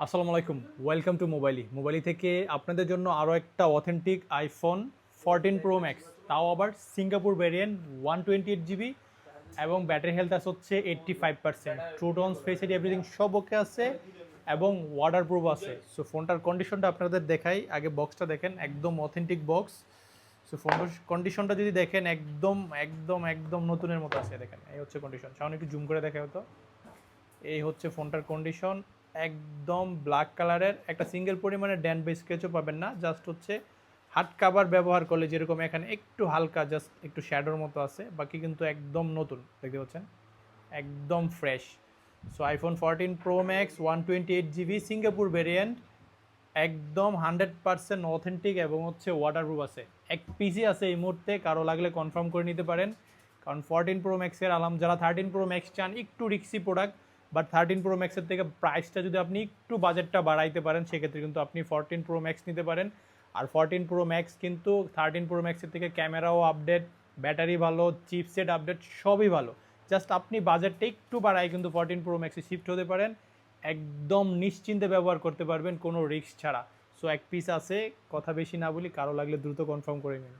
আসসালামু আলাইকুম, welcome to Mobily থেকে আপনাদের জন্য আরও একটা অথেন্টিক আইফোন 14 Pro Max, তাও আবার সিঙ্গাপুর ভ্যারিয়েন্ট 128 GB এবং ব্যাটারি হেলথ আছে হচ্ছে 85%। ট্রু টোন ফেস এটি এভরিথিং সব ওকে আছে এবং ওয়াটার প্রুফ আছে। সো ফোনটার কন্ডিশনটা আপনাদের দেখাই, আগে বক্সটা দেখেন, একদম অথেন্টিক বক্স। সো ফোনটার কন্ডিশনটা যদি দেখেন একদম একদম একদম নতুনের মতো আছে। দেখেন এই হচ্ছে কন্ডিশন, সামনে একটু জুম করে দেখা হতো। এই হচ্ছে ফোনটার কন্ডিশন, একদম ব্ল্যাক কালারের, একটা সিঙ্গেল পরিমাণে ড্যান বা স্ক্র্যাচও পাবেন না। জাস্ট হচ্ছে হার্ড কাভার ব্যবহার করলে যেরকম এখানে একটু হালকা জাস্ট একটু শ্যাডোর মতো আছে, বাকি কিন্তু একদম নতুন দেখতে পাচ্ছেন, একদম fresh. So iPhone 14 Pro Max 128 GB Singapore variant, একদম 100% অথেন্টিক এবং হচ্ছে ওয়াটারপ্রুফ আছে। এক পিসি আছে এই মুহূর্তে, কারো লাগলে কনফার্ম করে নিতে পারেন। কারণ 14 Pro Max-এর আলাম যারা 13 Pro Max চান, একটু রিক্সি প্রোডাক্ট, বাট 13 Pro Max-এর থেকে প্রাইসটা যদি আপনি একটু বাজেটটা বাড়াইতে পারেন সেক্ষেত্রে কিন্তু আপনি 14 Pro Max নিতে পারেন। আর 14 Pro Max কিন্তু 13 Pro Max-এর থেকে ক্যামেরাও আপডেট, ব্যাটারি ভালো, চিপসেট আপডেট, সবই ভালো। জাস্ট আপনি বাজেটটা একটু বাড়াই কিন্তু 14 Pro Max-এ শিফট হতে পারেন, একদম নিশ্চিন্তে ব্যবহার করতে পারবেন কোনো রিস্ক ছাড়া। সো এক পিস আছে, কথা বেশি না বলি, কারো লাগলে দ্রুত কনফার্ম করে নিন।